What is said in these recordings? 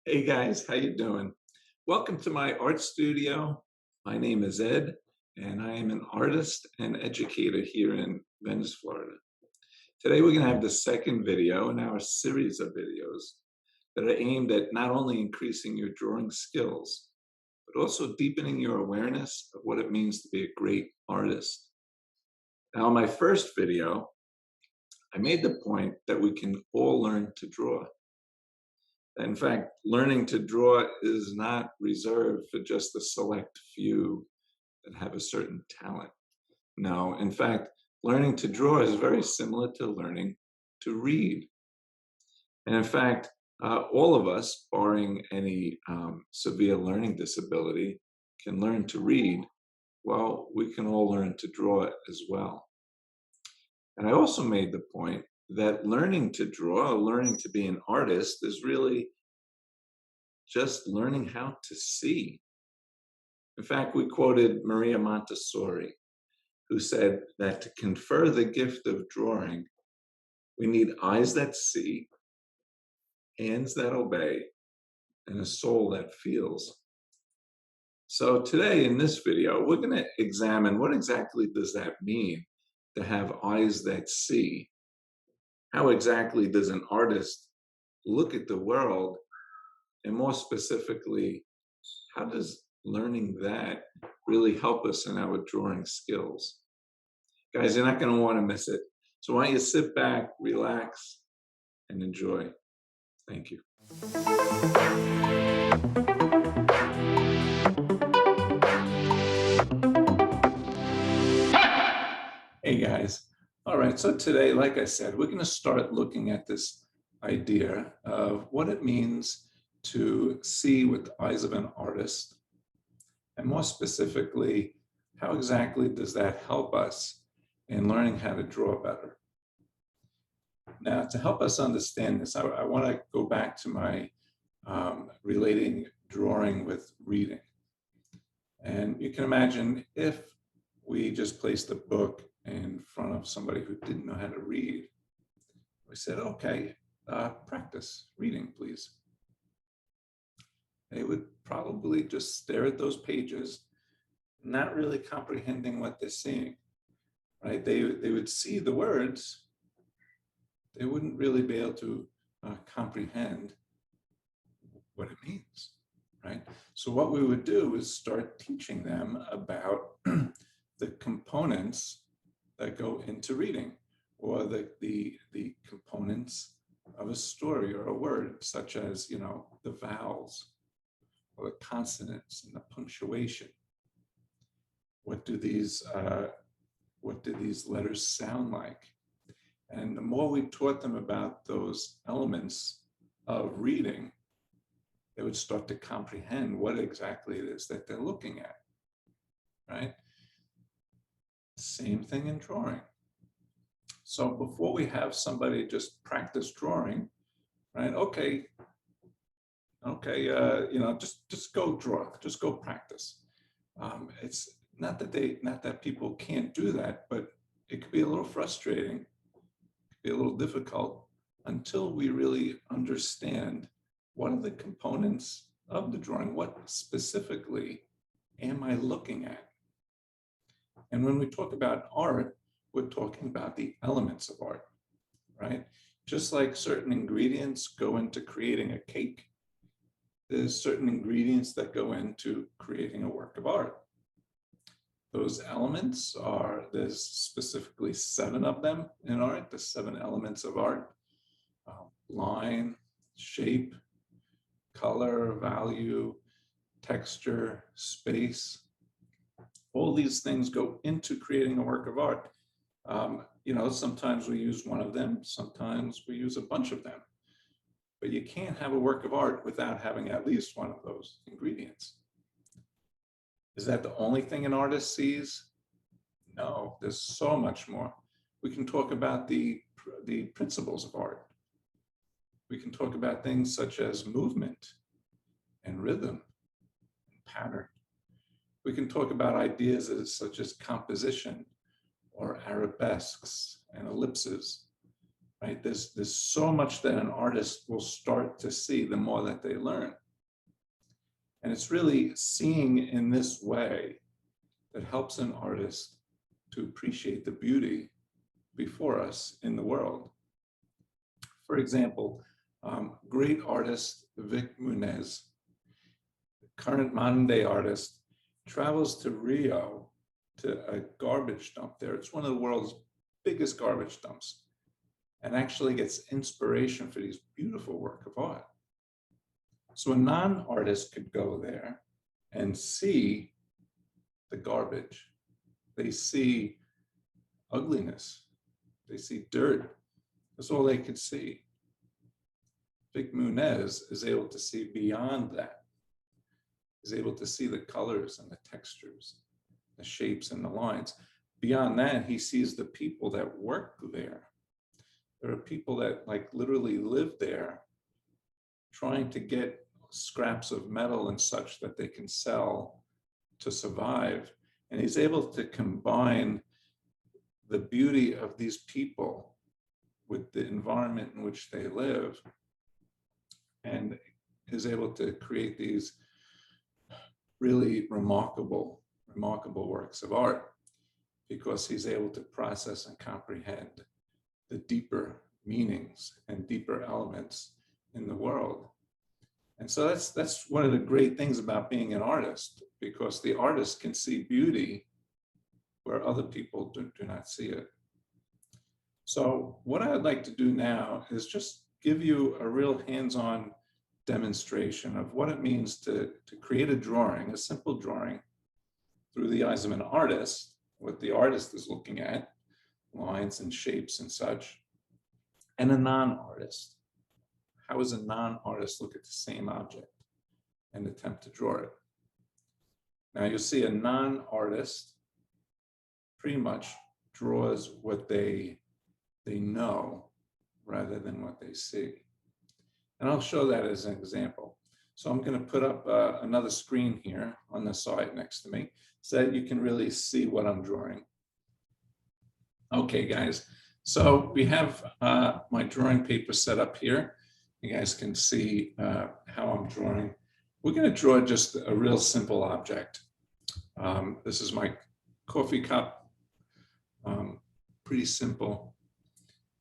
Hey guys, how you doing? Welcome to my art studio. My name is Ed, and I am an artist and educator here in Venice, Florida. Today we're going to have the second video in our series of videos that are aimed at not only increasing your drawing skills, but also deepening your awareness of what it means to be a great artist. Now, in my first video, I made the point that we can all learn to draw. In fact, learning to draw is not reserved for just a select few that have a certain talent. No, in fact, learning to draw is very similar to learning to read. And in fact, all of us, barring any severe learning disability, can learn to read. Well, we can all learn to draw as well. And I also made the point that learning to draw, learning to be an artist, is really just learning how to see. In fact, we quoted Maria Montessori, who said that to confer the gift of drawing, we need eyes that see, hands that obey, and a soul that feels. So today in this video, we're going to examine what exactly does that mean to have eyes that see? How exactly does an artist look at the world? And more specifically, how does learning that really help us in our drawing skills? Guys, you're not going to want to miss it. So why don't you sit back, relax, and enjoy. Thank you. Hey guys. All right, so today, like I said, we're going to start looking at this idea of what it means to see with the eyes of an artist. And more specifically, how exactly does that help us in learning how to draw better? Now, to help us understand this, I want to go back to my relating drawing with reading. And you can imagine if we just placed a book in front of somebody who didn't know how to read, we said, okay, practice reading, please. They would probably just stare at those pages, not really comprehending what they're seeing, right? They would see the words, they wouldn't really be able to comprehend what it means, right? So what we would do is start teaching them about the components that go into reading, or the components of a story or a word, such as, you know, the vowels or the consonants and the punctuation. What do these letters sound like? And the more we taught them about those elements of reading, they would start to comprehend what exactly it is that they're looking at, right? Same thing in drawing. So before we have somebody just practice drawing, right? Okay, you know, just go draw, just go practice. It's not that people can't do that, but it could be a little frustrating, it could be a little difficult until we really understand what are the components of the drawing, what specifically am I looking at? And when we talk about art, we're talking about the elements of art, right? Just like certain ingredients go into creating a cake, there's certain ingredients that go into creating a work of art. Those elements are, there's specifically 7 of them in art, the 7 elements of art: line, shape, color, value, texture, space. All these things go into creating a work of art. You know, sometimes we use one of them, sometimes we use a bunch of them. But you can't have a work of art without having at least one of those ingredients. Is that the only thing an artist sees? No, there's so much more. We can talk about the principles of art. We can talk about things such as movement and rhythm and pattern. We can talk about ideas such as composition or arabesques and ellipses, right? There's so much that an artist will start to see the more that they learn. And it's really seeing in this way that helps an artist to appreciate the beauty before us in the world. For example, great artist Vic Muniz, current modern day artist, travels to Rio to a garbage dump there. It's one of the world's biggest garbage dumps, and actually gets inspiration for these beautiful work of art. So a non-artist could go there and see the garbage. They see ugliness. They see dirt. That's all they could see. Vic Muniz is able to see beyond that. Is able to see the colors and the textures, the shapes and the lines. Beyond that, he sees the people that work there. There are people that like literally live there trying to get scraps of metal and such that they can sell to survive. And he's able to combine the beauty of these people with the environment in which they live, and is able to create these really remarkable works of art, because he's able to process and comprehend the deeper meanings and deeper elements in the world. And so that's one of the great things about being an artist, because the artist can see beauty where other people do not see it. So what I'd like to do now is just give you a real hands-on demonstration of what it means to create a drawing, a simple drawing, through the eyes of an artist, what the artist is looking at, lines and shapes and such, and a non-artist. How does a non-artist look at the same object and attempt to draw it? Now you'll see a non-artist pretty much draws what they know rather than what they see. And I'll show that as an example. So I'm going to put up another screen here on the side next to me so that you can really see what I'm drawing. Okay, guys, so we have my drawing paper set up here. You guys can see how I'm drawing. We're going to draw just a real simple object. This is my coffee cup, pretty simple.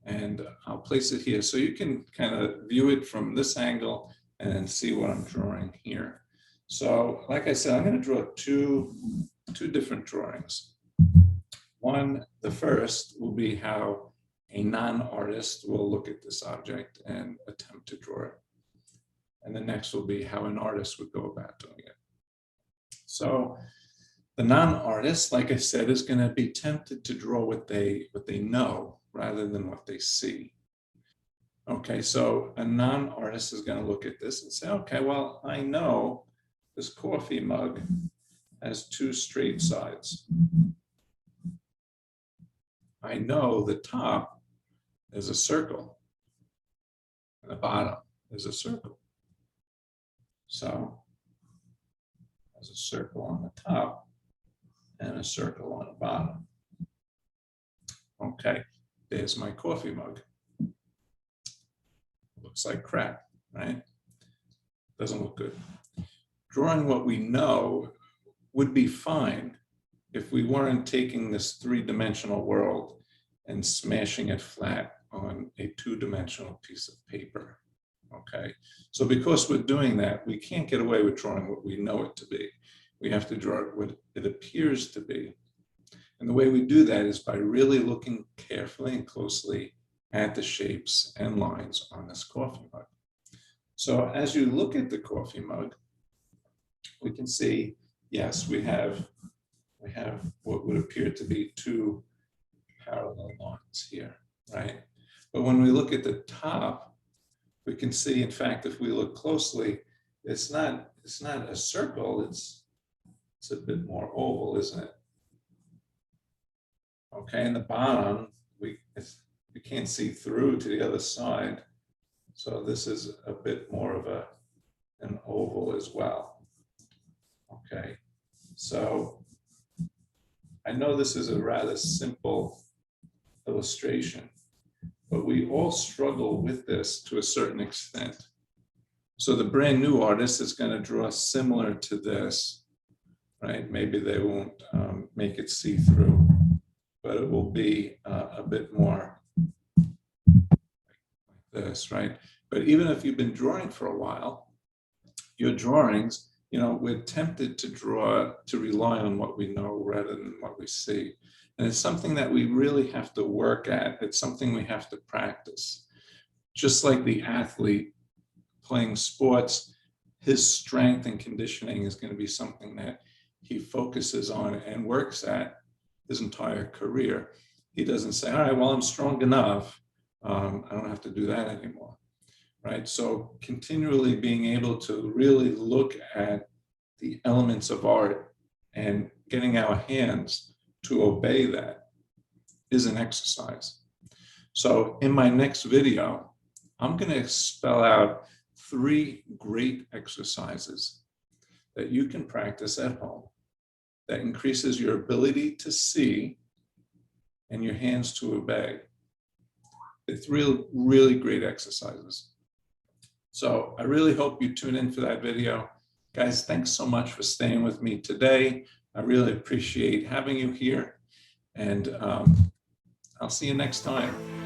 And I'll place it here so you can kind of view it from this angle and then see what I'm drawing here. So like I said, I'm going to draw two different drawings. One, the first will be how a non-artist will look at this object and attempt to draw it. And the next will be how an artist would go about doing it. So the non-artist, like I said, is going to be tempted to draw what they know rather than what they see. Okay, so a non-artist is going to look at this and say, okay, well, I know this coffee mug has two straight sides. I know the top is a circle and the bottom is a circle. So there's a circle on the top and a circle on the bottom. Okay, there's my coffee mug. Looks like crap, right? Doesn't look good. Drawing what we know would be fine if we weren't taking this three-dimensional world and smashing it flat on a two-dimensional piece of paper, okay? So because we're doing that, we can't get away with drawing what we know it to be. We have to draw what it appears to be. And the way we do that is by really looking carefully and closely at the shapes and lines on this coffee mug. So as you look at the coffee mug, we can see, yes, we have what would appear to be two parallel lines here, right? But when we look at the top, we can see, in fact, if we look closely, it's not a circle, it's a bit more oval, isn't it? Okay, in the bottom, we can't see through to the other side. So this is a bit more of an oval as well. Okay, so I know this is a rather simple illustration, but we all struggle with this to a certain extent. So the brand new artist is going to draw similar to this, right? Maybe they won't make it see-through, but it will be a bit more like this, right? But even if you've been drawing for a while, your drawings, we're tempted to rely on what we know rather than what we see. And it's something that we really have to work at. It's something we have to practice. Just like the athlete playing sports, his strength and conditioning is going to be something that he focuses on and works at his entire career. He doesn't say, all right, well, I'm strong enough. I don't have to do that anymore, right? So continually being able to really look at the elements of art and getting our hands to obey that is an exercise. So in my next video, I'm going to spell out 3 great exercises that you can practice at home that increases your ability to see and your hands to obey. It's really great exercises. So I really hope you tune in for that video. Guys, thanks so much for staying with me today. I really appreciate having you here, and I'll see you next time.